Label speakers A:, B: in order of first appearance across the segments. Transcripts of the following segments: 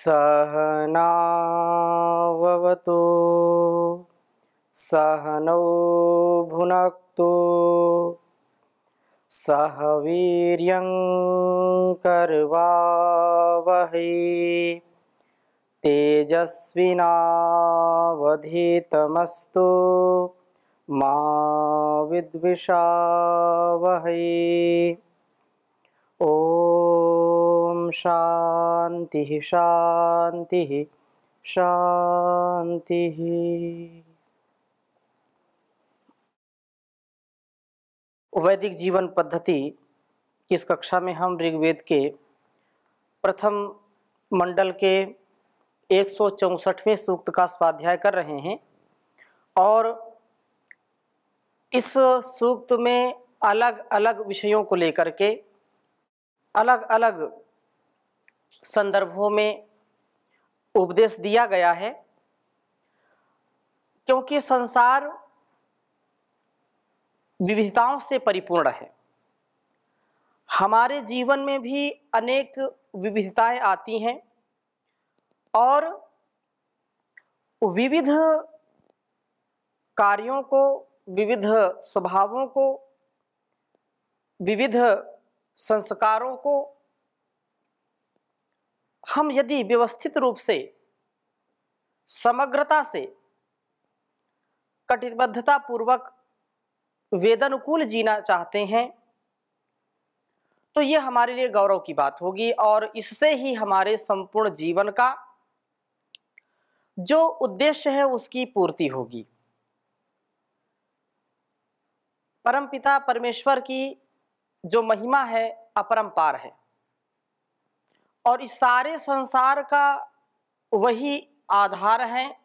A: सहनाववतु सहनौ भुनक्तु सह वीर्यं करवावहै तेजस्विनावधीतमस्तु मा विद्विषावहै। ओम शांति शांति शांति। वैदिक जीवन पद्धति की इस कक्षा में हम ऋग्वेद के प्रथम मंडल के 164वें सूक्त का स्वाध्याय कर रहे हैं और इस सूक्त में अलग अलग विषयों को लेकर के अलग अलग संदर्भों में उपदेश दिया गया है, क्योंकि संसार विविधताओं से परिपूर्ण है। हमारे जीवन में भी अनेक विविधताएं आती हैं और विविध कार्यों को, विविध स्वभावों को, विविध संस्कारों को हम यदि व्यवस्थित रूप से, समग्रता से, कटिबद्धता पूर्वक वेदानुकूल जीना चाहते हैं तो ये हमारे लिए गौरव की बात होगी और इससे ही हमारे संपूर्ण जीवन का जो उद्देश्य है उसकी पूर्ति होगी। परमपिता परमेश्वर की जो महिमा है अपरंपार है और इस सारे संसार का वही आधार है,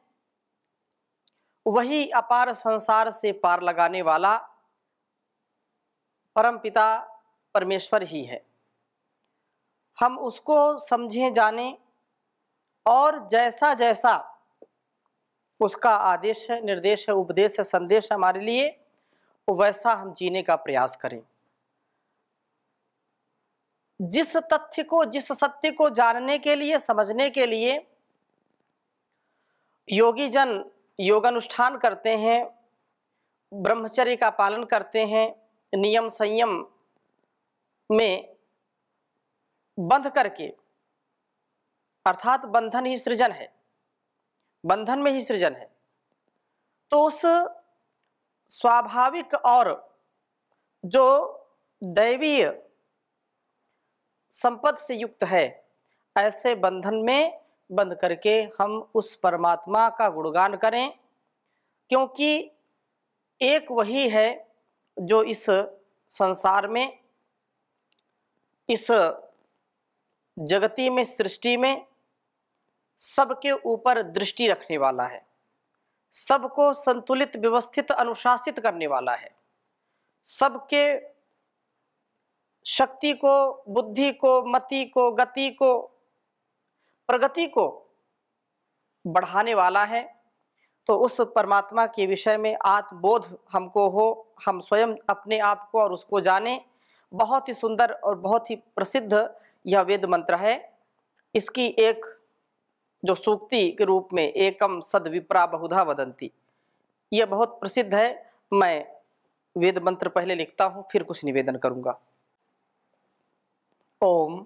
A: वही अपार संसार से पार लगाने वाला परमपिता परमेश्वर ही है। हम उसको समझें, जानें और जैसा जैसा उसका आदेश है, निर्देश है, उपदेश है, संदेश है हमारे लिए, वैसा हम जीने का प्रयास करें। जिस तथ्य को, जिस सत्य को जानने के लिए, समझने के लिए योगी जन योगानुष्ठान करते हैं, ब्रह्मचर्य का पालन करते हैं, नियम संयम में बंध करके, अर्थात बंधन ही सृजन है, बंधन में ही सृजन है, तो उस स्वाभाविक और जो दैवीय संपद से युक्त है, ऐसे बंधन में बंध करके हम उस परमात्मा का गुणगान करें, क्योंकि एक वही है जो इस संसार में, इस जगती में, सृष्टि में सबके ऊपर दृष्टि रखने वाला है, सबको संतुलित, व्यवस्थित, अनुशासित करने वाला है, सबके शक्ति को, बुद्धि को, मति को, गति को, प्रगति को बढ़ाने वाला है। तो उस परमात्मा के विषय में आत्मबोध हमको हो, हम स्वयं अपने आप को और उसको जानें। बहुत ही सुंदर और बहुत ही प्रसिद्ध यह वेद मंत्र है। इसकी एक जो सूक्ति के रूप में एकम सद विप्रा बहुधा वदंती, यह बहुत प्रसिद्ध है। मैं वेद मंत्र पहले लिखता हूँ, फिर कुछ निवेदन करूँगा। ओम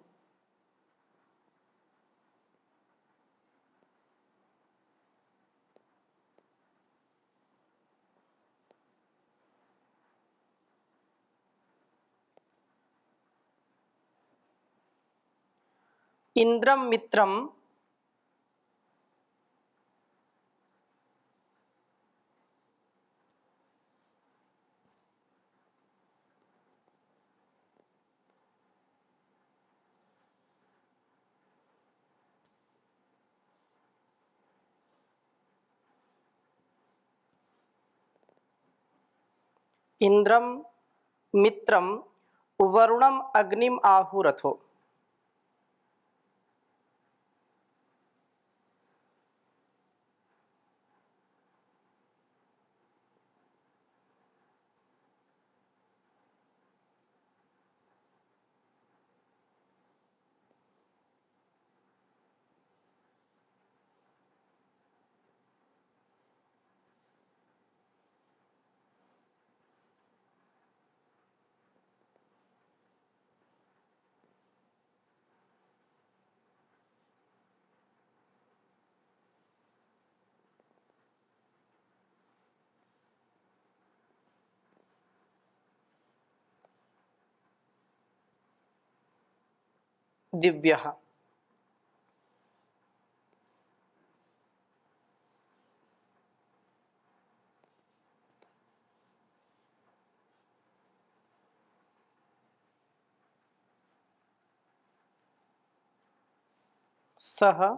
A: इंद्रम मित्रम इंद्रम मित्रम वरुणम अग्निम आहुरथो। दिव्यः। सः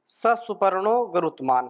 A: स सुपर्णो गरुत्मान्।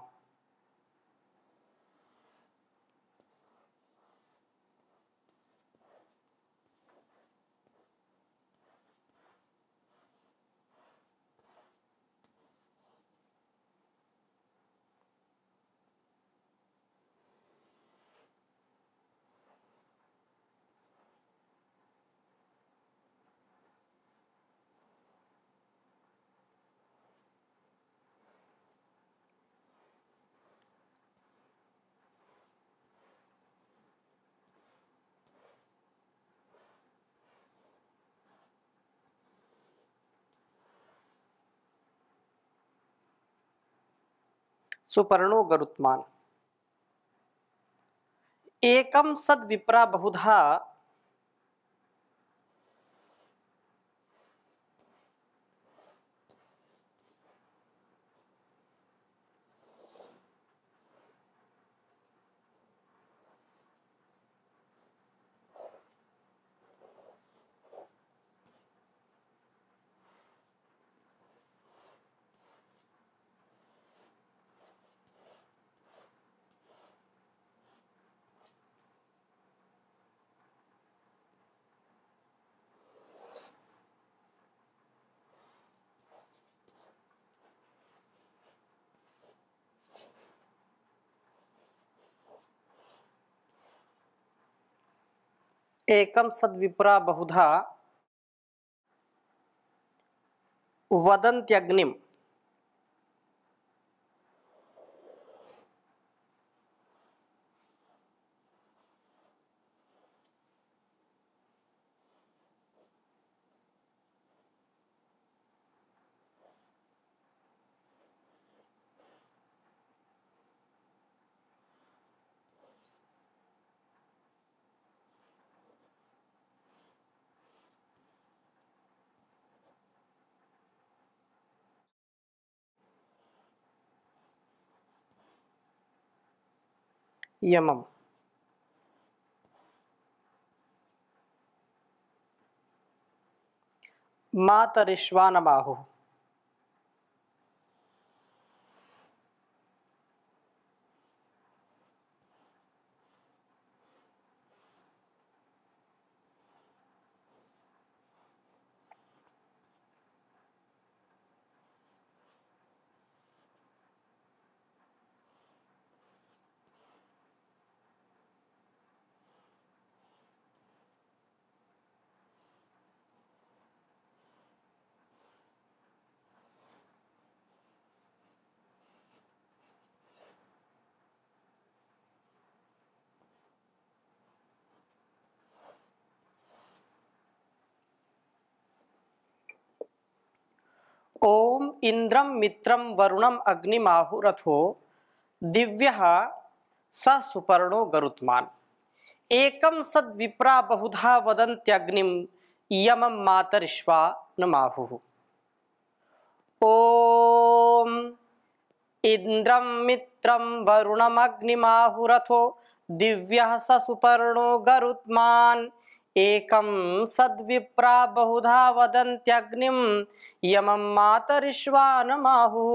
A: सुपर्णो गरुत्मान्। एकं सद्विप्रा बहुधा एकं सद्विप्रा बहुधा वदन्त्यग्निम्। यमम्। मातरिश्वानमाहुः। ओम इंद्रम मित्रम वरुणम अग्निमाहुरथो दिव्यः स सुपर्णो गरुत्मान्। एकं सद्विप्रा बहुधा वदन्त्यग्निं यमं मातरिश्वानमाहुः। ओम इंद्रम मित्रम वरुणम अग्निमाहुरथो दिव्यः स सुपर्णो गरुत्मान्। एकं सद्विप्रा बहुधा वदन्त्यग्निं यमं मातरिश्वानमाहुः।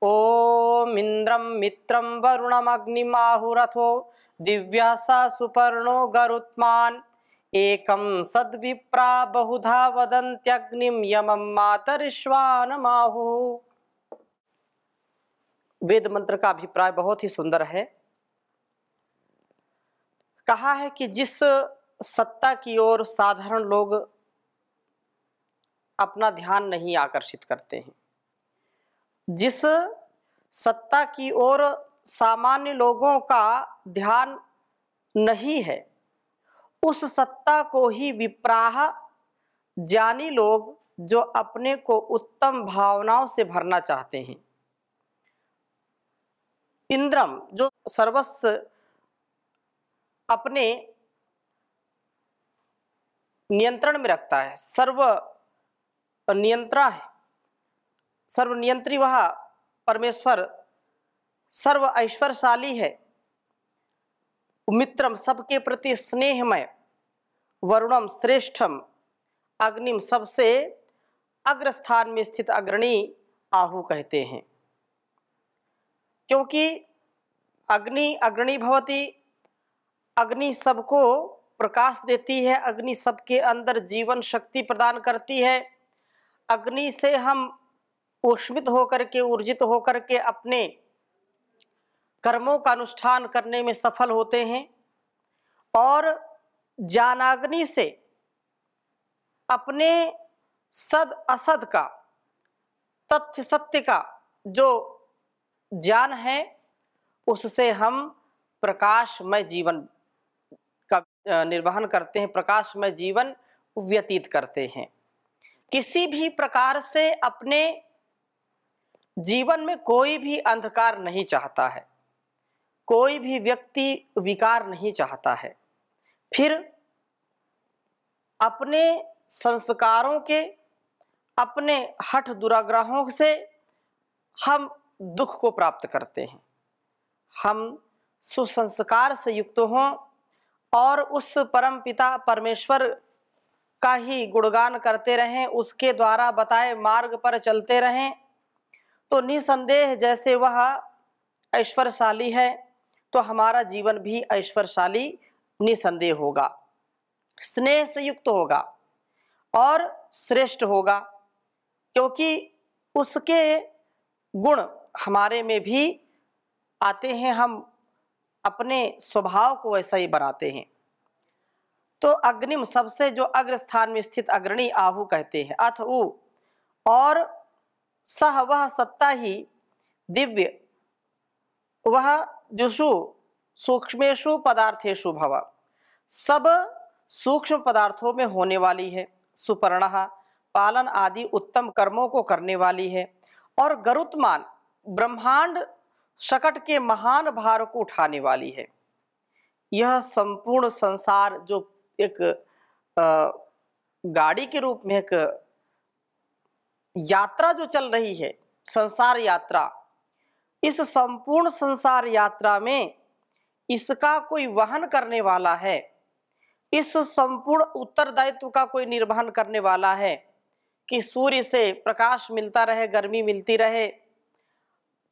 A: ओम इंद्रम मित्रम वरुणमग्निमाहुरथो दिव्यः स सुपर्णो गरुत्मान्। एकं सद्विप्रा बहुधा वदन्त्यग्निं यमं मातरिश्वानमाहुः। वेद मंत्र का अभिप्राय बहुत ही सुंदर है। कहा है कि जिस सत्ता की ओर साधारण लोग अपना ध्यान नहीं आकर्षित करते हैं, जिस सत्ता की ओर सामान्य लोगों का ध्यान नहीं है, उस सत्ता को ही विप्राह ज्ञानी लोग जो अपने को उत्तम भावनाओं से भरना चाहते हैं, इंद्रम जो सर्वस्व अपने नियंत्रण में रखता है, सर्व नियंत्रा है, सर्वनियंत्री वह परमेश्वर सर्व ऐश्वर्यशाली है। मित्रम सबके प्रति स्नेहमय, वरुणम श्रेष्ठम, अग्निम सबसे अग्रस्थान में स्थित अग्रणी आहु कहते हैं। क्योंकि अग्नि अग्रणी भवति, अग्नि सबको प्रकाश देती है, अग्नि सबके अंदर जीवन शक्ति प्रदान करती है। अग्नि से हम ऊष्मित होकर के, ऊर्जित होकर के अपने कर्मों का अनुष्ठान करने में सफल होते हैं और ज्ञानाग्नि से अपने सद असद का, तथ्य सत्य का जो ज्ञान है उससे हम प्रकाशमय जीवन का निर्वहन करते हैं, प्रकाशमय जीवन व्यतीत करते हैं। किसी भी प्रकार से अपने जीवन में कोई भी अंधकार नहीं चाहता है, कोई भी व्यक्ति विकार नहीं चाहता है। फिर अपने संस्कारों के, अपने हठ दुराग्रहों से हम दुख को प्राप्त करते हैं। हम सुसंस्कार से युक्त हों और उस परम पिता परमेश्वर का ही गुणगान करते रहें, उसके द्वारा बताए मार्ग पर चलते रहें, तो निसंदेह जैसे वह ऐश्वर्यशाली है तो हमारा जीवन भी ऐश्वर्यशाली निसंदेह होगा, स्नेह से युक्त होगा और श्रेष्ठ होगा, क्योंकि उसके गुण हमारे में भी आते हैं, हम अपने स्वभाव को वैसा ही बनाते हैं। तो अग्निम सबसे जो अग्रस्थान में स्थित अग्रणी आहु कहते हैं। अथ उ और सह वह सत्ता ही दिव्य, वह जुषु सूक्ष्मेषु पदार्थेषु भव, सब सूक्ष्म पदार्थों में होने वाली है। सुपर्णः पालन आदि उत्तम कर्मों को करने वाली है और गरुत्मान ब्रह्मांड शकट के महान भार को उठाने वाली है। यह संपूर्ण संसार जो एक गाड़ी के रूप में एक यात्रा जो चल रही है, संसार यात्रा, इस संपूर्ण संसार यात्रा में इसका कोई वहन करने वाला है, इस संपूर्ण उत्तरदायित्व का कोई निर्वहन करने वाला है कि सूर्य से प्रकाश मिलता रहे, गर्मी मिलती रहे,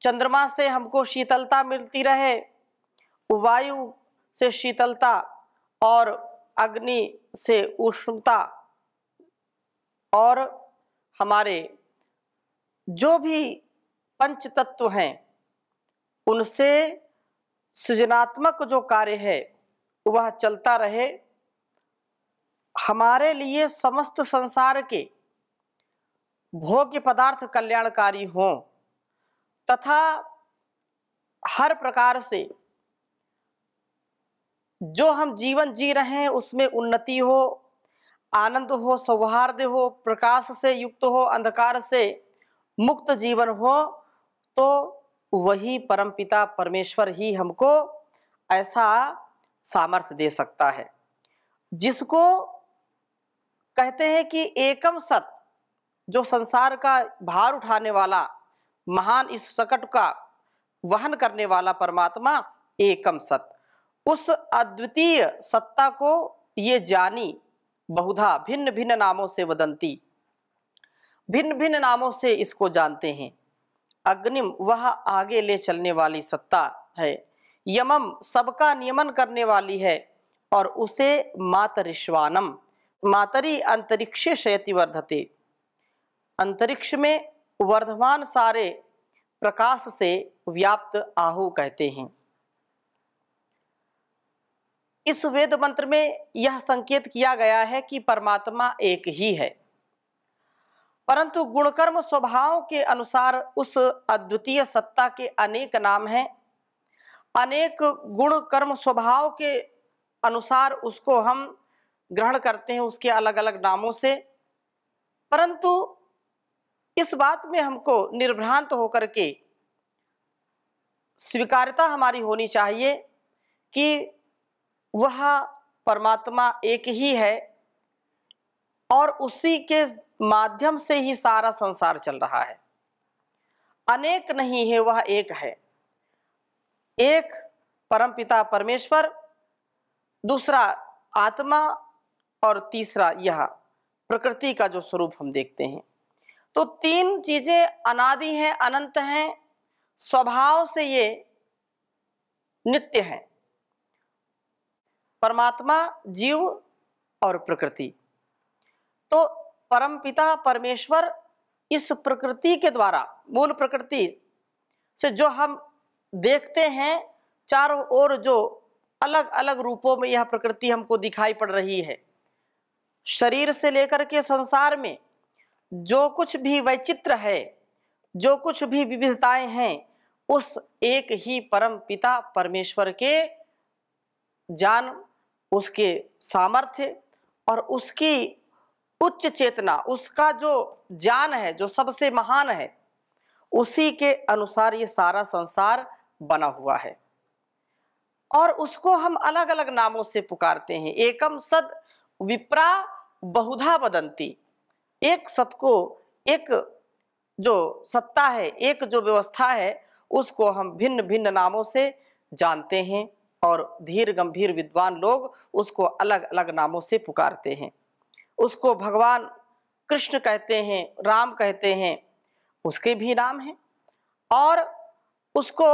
A: चंद्रमा से हमको शीतलता मिलती रहे, वायु से शीतलता और अग्नि से उष्णता, और हमारे जो भी पंच तत्व हैं उनसे सृजनात्मक जो कार्य है वह चलता रहे। हमारे लिए समस्त संसार के भोग्य पदार्थ कल्याणकारी हों तथा हर प्रकार से जो हम जीवन जी रहे हैं उसमें उन्नति हो, आनंद हो, सौहार्द हो, प्रकाश से युक्त हो, अंधकार से मुक्त जीवन हो, तो वही परमपिता परमेश्वर ही हमको ऐसा सामर्थ्य दे सकता है, जिसको कहते हैं कि एकम सत, जो संसार का भार उठाने वाला, महान इस सकट का वहन करने वाला परमात्मा एकम सत, उस अद्वितीय सत्ता को ये जानी बहुधा भिन्न भिन्न नामों से वदंती, भिन्न भिन्न नामों से इसको जानते हैं। अग्निम वह आगे ले चलने वाली सत्ता है, यमम सबका नियमन करने वाली है, और उसे मातरिश्वानम, मातरी अंतरिक्षे शयति वर्धते, अंतरिक्ष में वर्धमान सारे प्रकाश से व्याप्त आहु कहते हैं। इस वेद मंत्र में यह संकेत किया गया है कि परमात्मा एक ही है, परंतु गुणकर्म स्वभाव के अनुसार उस अद्वितीय सत्ता के अनेक नाम हैं, अनेक गुण कर्म स्वभाव के अनुसार उसको हम ग्रहण करते हैं उसके अलग अलग नामों से। परंतु इस बात में हमको निर्भ्रांत होकर के स्वीकार्यता हमारी होनी चाहिए कि वह परमात्मा एक ही है और उसी के माध्यम से ही सारा संसार चल रहा है। अनेक नहीं है, वह एक है। एक परमपिता परमेश्वर, दूसरा आत्मा और तीसरा यह प्रकृति का जो स्वरूप हम देखते हैं। तो तीन चीजें अनादि हैं, अनंत हैं, स्वभाव से ये नित्य हैं, परमात्मा, जीव और प्रकृति। तो परमपिता परमेश्वर इस प्रकृति के द्वारा, मूल प्रकृति से जो हम देखते हैं, चारों ओर जो अलग अलग रूपों में यह प्रकृति हमको दिखाई पड़ रही है, शरीर से लेकर के संसार में जो कुछ भी वैचित्र है, जो कुछ भी विविधताएं हैं, उस एक ही परम पिता परमेश्वर के ज्ञान, उसके सामर्थ्य और उसकी उच्च चेतना, उसका जो ज्ञान है, जो सबसे महान है, उसी के अनुसार ये सारा संसार बना हुआ है। और उसको हम अलग अलग नामों से पुकारते हैं। एकम सद विप्रा बहुधा वदंती। एक सत को, एक जो सत्ता है, एक जो व्यवस्था है, उसको हम भिन्न भिन्न नामों से जानते हैं और धीर गंभीर विद्वान लोग उसको अलग अलग नामों से पुकारते हैं। उसको भगवान कृष्ण कहते हैं, राम कहते हैं, उसके भी नाम हैं, और उसको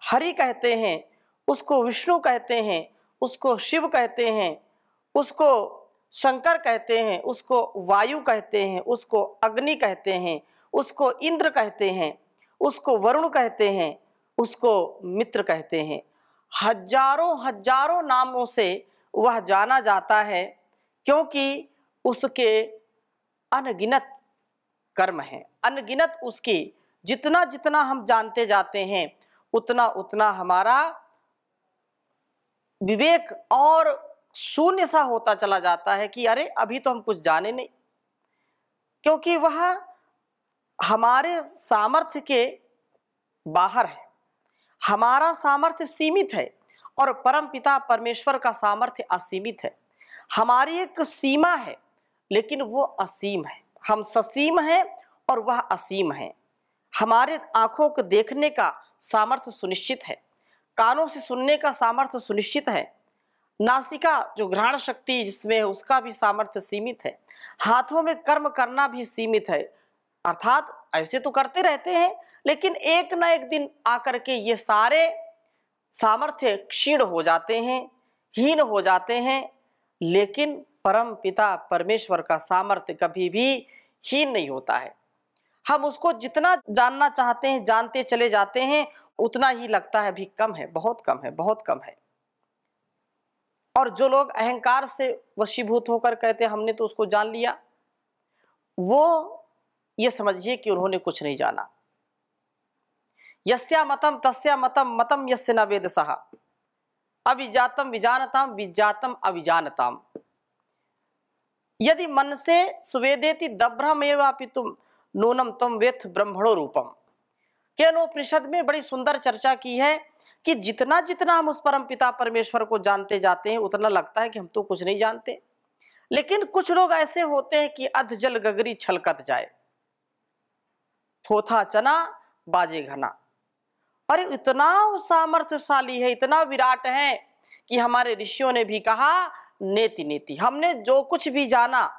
A: हरि कहते हैं, उसको विष्णु कहते हैं, उसको शिव कहते हैं, उसको शंकर कहते हैं, उसको वायु कहते हैं, उसको अग्नि कहते हैं, उसको इंद्र कहते हैं, उसको वरुण कहते हैं, उसको मित्र कहते हैं। हजारों हजारों नामों से वह जाना जाता है, क्योंकि उसके अनगिनत कर्म हैं, अनगिनत उसकी। जितना जितना हम जानते जाते हैं, उतना उतना हमारा विवेक और शून्य सा होता चला जाता है कि अरे अभी तो हम कुछ जाने नहीं, क्योंकि वह हमारे सामर्थ्य के बाहर है। हमारा सामर्थ्य सीमित है और परम पिता परमेश्वर का सामर्थ्य असीमित है। हमारी एक सीमा है, लेकिन वो असीम है। हम ससीम हैं और वह असीम है। हमारे आंखों को देखने का सामर्थ्य सुनिश्चित है, कानों से सुनने का सामर्थ्य सुनिश्चित है, नासिका जो घ्राण शक्ति जिसमें है उसका भी सामर्थ्य सीमित है, हाथों में कर्म करना भी सीमित है। अर्थात ऐसे तो करते रहते हैं, लेकिन एक न एक दिन आकर के ये सारे सामर्थ्य क्षीण हो जाते हैं, हीन हो जाते हैं। लेकिन परम पिता परमेश्वर का सामर्थ्य कभी भी हीन नहीं होता है। हम उसको जितना जानना चाहते हैं जानते चले जाते हैं, उतना ही लगता है अभी कम है, बहुत कम है, बहुत कम है। और जो लोग अहंकार से वशीभूत होकर कहते हैं हमने तो उसको जान लिया, वो ये समझिए कि उन्होंने कुछ नहीं जाना। यस्या मतम तस्या मतम मतम यस्य न वेद सहा अविजातम विजानताम विजातम अविजानताम। यदि मन से सुवेदेति दभ्रमेवापि तुम नूनम तम वेत्थ ब्रह्मणो रूपम। केनोपनिषद में बड़ी सुंदर चर्चा की है कि जितना जितना हम उस परम पिता परमेश्वर को जानते जाते हैं, उतना लगता है कि हम तो कुछ नहीं जानते। लेकिन कुछ लोग ऐसे होते हैं कि अध जल गगरी छलकत जाए, थोथा चना बाजे घना। अरे इतना सामर्थ्यशाली है, इतना विराट है कि हमारे ऋषियों ने भी कहा नेति नेति। हमने जो कुछ भी जाना,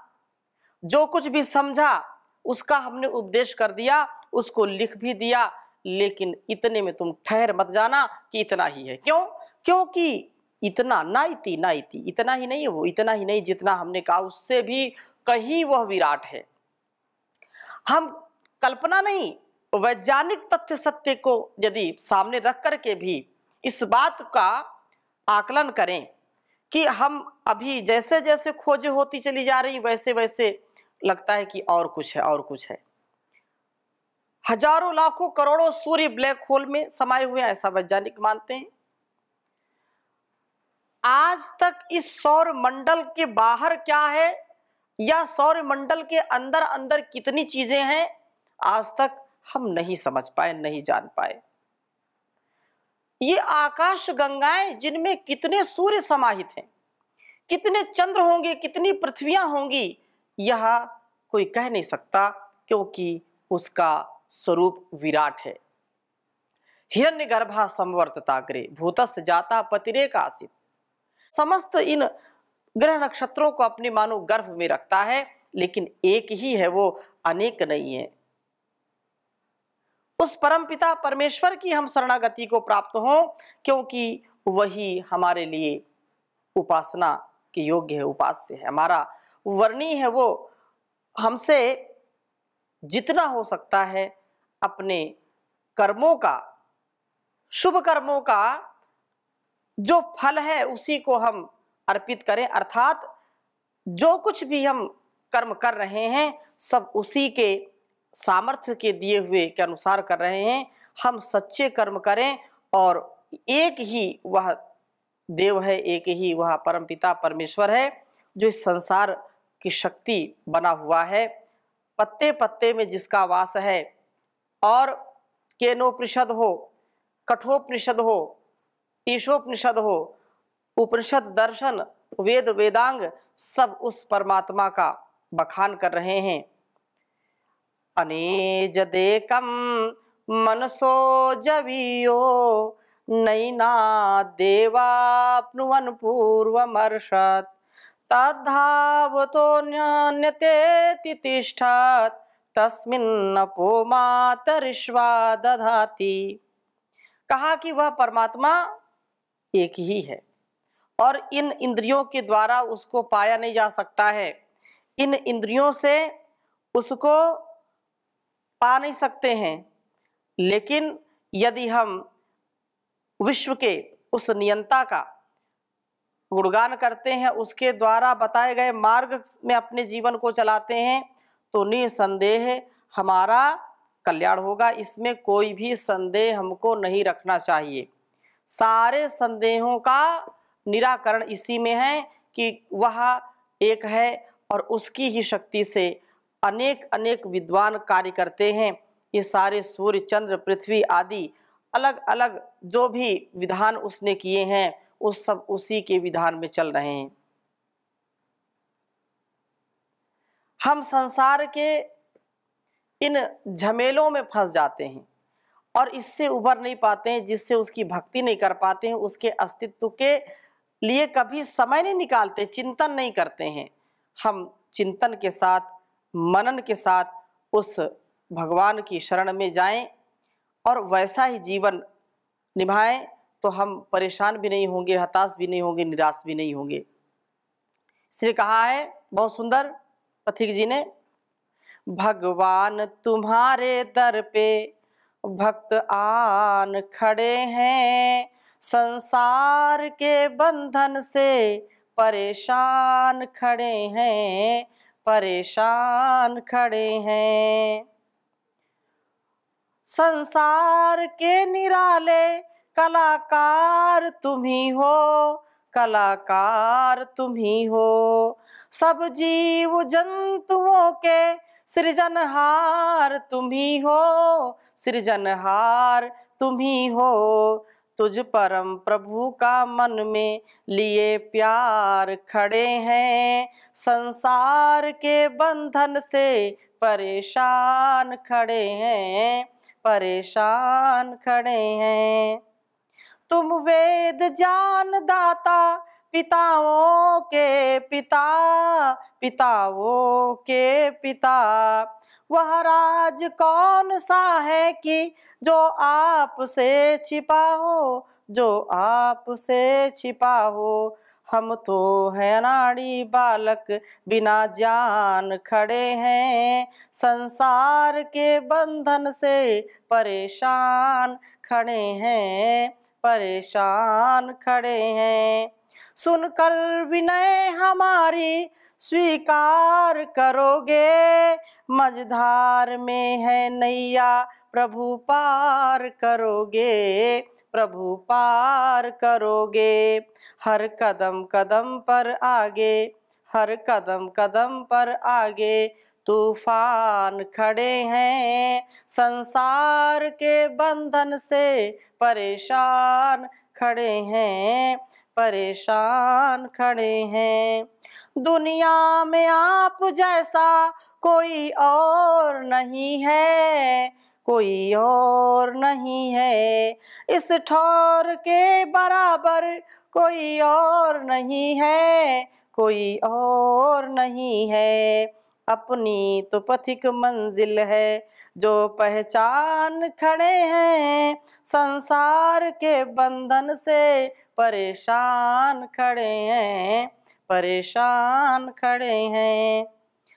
A: जो कुछ भी समझा, उसका हमने उपदेश कर दिया, उसको लिख भी दिया, लेकिन इतने में तुम ठहर मत जाना कि इतना ही है। क्यों? क्योंकि इतना ना इति ना इति, इतना ही नहीं है वो, इतना ही नहीं, जितना हमने कहा उससे भी कहीं वह विराट है। हम कल्पना नहीं, वैज्ञानिक तथ्य सत्य को यदि सामने रख करके भी इस बात का आकलन करें कि हम अभी जैसे जैसे खोजें होती चली जा रही, वैसे वैसे लगता है कि और कुछ है, और कुछ है। हजारों लाखों करोड़ों सूर्य ब्लैक होल में समाये हुए, ऐसा वैज्ञानिक मानते हैं। आज तक इस सौर मंडल के बाहर क्या है या सौर मंडल के अंदर अंदर कितनी चीजें हैं, आज तक हम नहीं समझ पाए, नहीं जान पाए। ये आकाश गंगाएं जिनमें कितने सूर्य समाहित हैं, कितने चंद्र होंगे, कितनी पृथ्वियां होंगी, यह कोई कह नहीं सकता, क्योंकि उसका स्वरूप विराट है। हिरण्यगर्भा संवर्तताग्रे भूतस्य जाता पतिरेकासित। समस्त इन ग्रह नक्षत्रों को अपने मानो गर्भ में रखता है, लेकिन एक ही है, वो अनेक नहीं है। उस परमपिता परमेश्वर की हम शरणागति को प्राप्त हो, क्योंकि वही हमारे लिए उपासना के योग्य है, उपास्य है, हमारा वर्णी है। वो हमसे जितना हो सकता है अपने कर्मों का, शुभ कर्मों का जो फल है उसी को हम अर्पित करें, अर्थात जो कुछ भी हम कर्म कर रहे हैं सब उसी के सामर्थ्य के दिए हुए के अनुसार कर रहे हैं। हम सच्चे कर्म करें, और एक ही वह देव है, एक ही वह परमपिता परमेश्वर है जो इस संसार की शक्ति बना हुआ है, पत्ते पत्ते में जिसका वास है। और केनोपनिषद हो, कठोपनिषद हो, ईशोपनिषद हो, उपनिषद, दर्शन, वेद, वेदांग सब उस परमात्मा का बखान कर रहे हैं। अनेजदेकम मनसो जवीयो नैना देवाप्नुवन पूर्वमर्षत् तद्धावतो न्यतेति तिष्ठत् तस्मिन्नपो मातरिश्वा दधाति। कहा कि वह परमात्मा एक ही है और इन इंद्रियों के द्वारा उसको पाया नहीं जा सकता है। इन इंद्रियों से उसको पा नहीं सकते हैं, लेकिन यदि हम विश्व के उस नियंता का गुणगान करते हैं, उसके द्वारा बताए गए मार्ग में अपने जीवन को चलाते हैं, तो निसंदेह हमारा कल्याण होगा। इसमें कोई भी संदेह हमको नहीं रखना चाहिए। सारे संदेहों का निराकरण इसी में है कि वह एक है और उसकी ही शक्ति से अनेक अनेक विद्वान कार्य करते हैं। ये सारे सूर्य, चंद्र, पृथ्वी आदि अलग अलग जो भी विधान उसने किए हैं, उस सब उसी के विधान में चल रहे हैं। हम संसार के इन झमेलों में फंस जाते हैं और इससे उभर नहीं पाते हैं, जिससे उसकी भक्ति नहीं कर पाते हैं, उसके अस्तित्व के लिए कभी समय नहीं निकालते, चिंतन नहीं करते हैं। हम चिंतन के साथ, मनन के साथ उस भगवान की शरण में जाएं और वैसा ही जीवन निभाएं, तो हम परेशान भी नहीं होंगे, हताश भी नहीं होंगे, निराश भी नहीं होंगे। इसलिए कहा है बहुत सुंदर पथिक जी ने, भगवान तुम्हारे दर पे भक्त आन खड़े हैं, संसार के बंधन से परेशान खड़े हैं, परेशान खड़े हैं। संसार के निराले कलाकार तुम ही हो, कलाकार तुम ही हो। सब जीव जंतुओं के सृजनहार तुम ही हो, सृजनहार तुम ही हो। तुझ परम प्रभु का मन में लिए प्यार खड़े हैं, संसार के बंधन से परेशान खड़े हैं, परेशान खड़े हैं। तुम वेद ज्ञान दाता, पिताओं के पिता, पिताओं के पिता। वह राज कौन सा है कि जो आपसे छिपा हो, जो आपसे छिपा हो। हम तो है अनाड़ी बालक बिना जान खड़े हैं, संसार के बंधन से परेशान खड़े हैं, परेशान खड़े हैं। सुनकर विनय हमारी स्वीकार करोगे, मझधार में है नैया प्रभु पार करोगे, प्रभु पार करोगे। हर कदम कदम पर आगे, हर कदम कदम पर आगे तूफान खड़े हैं, संसार के बंधन से परेशान खड़े हैं, परेशान खड़े हैं। दुनिया में आप जैसा कोई और नहीं है, कोई और नहीं है, इस ठौर के बराबर कोई और नहीं है, कोई और नहीं है। अपनी तो पथिक मंजिल है जो पहचान खड़े हैं, संसार के बंधन से परेशान खड़े हैं, परेशान खड़े हैं।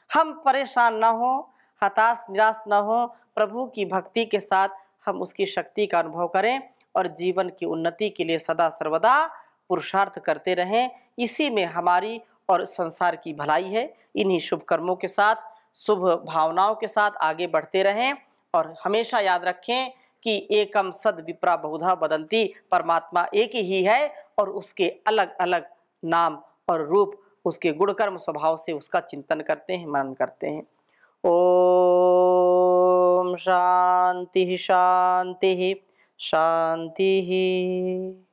A: हम परेशान ना हो, हताश निराश ना हो, प्रभु की भक्ति के साथ हम उसकी शक्ति का अनुभव करें और जीवन की उन्नति के लिए सदा सर्वदा पुरुषार्थ करते रहें। इसी में हमारी और संसार की भलाई है। इन्हीं शुभ कर्मों के साथ, शुभ भावनाओं के साथ आगे बढ़ते रहें और हमेशा याद रखें कि एकम सद विप्रा बहुधा वदंती, परमात्मा एक ही है और उसके अलग अलग नाम और रूप, उसके गुणकर्म स्वभाव से उसका चिंतन करते हैं, मनन करते हैं। ओम शांति शांति शांति।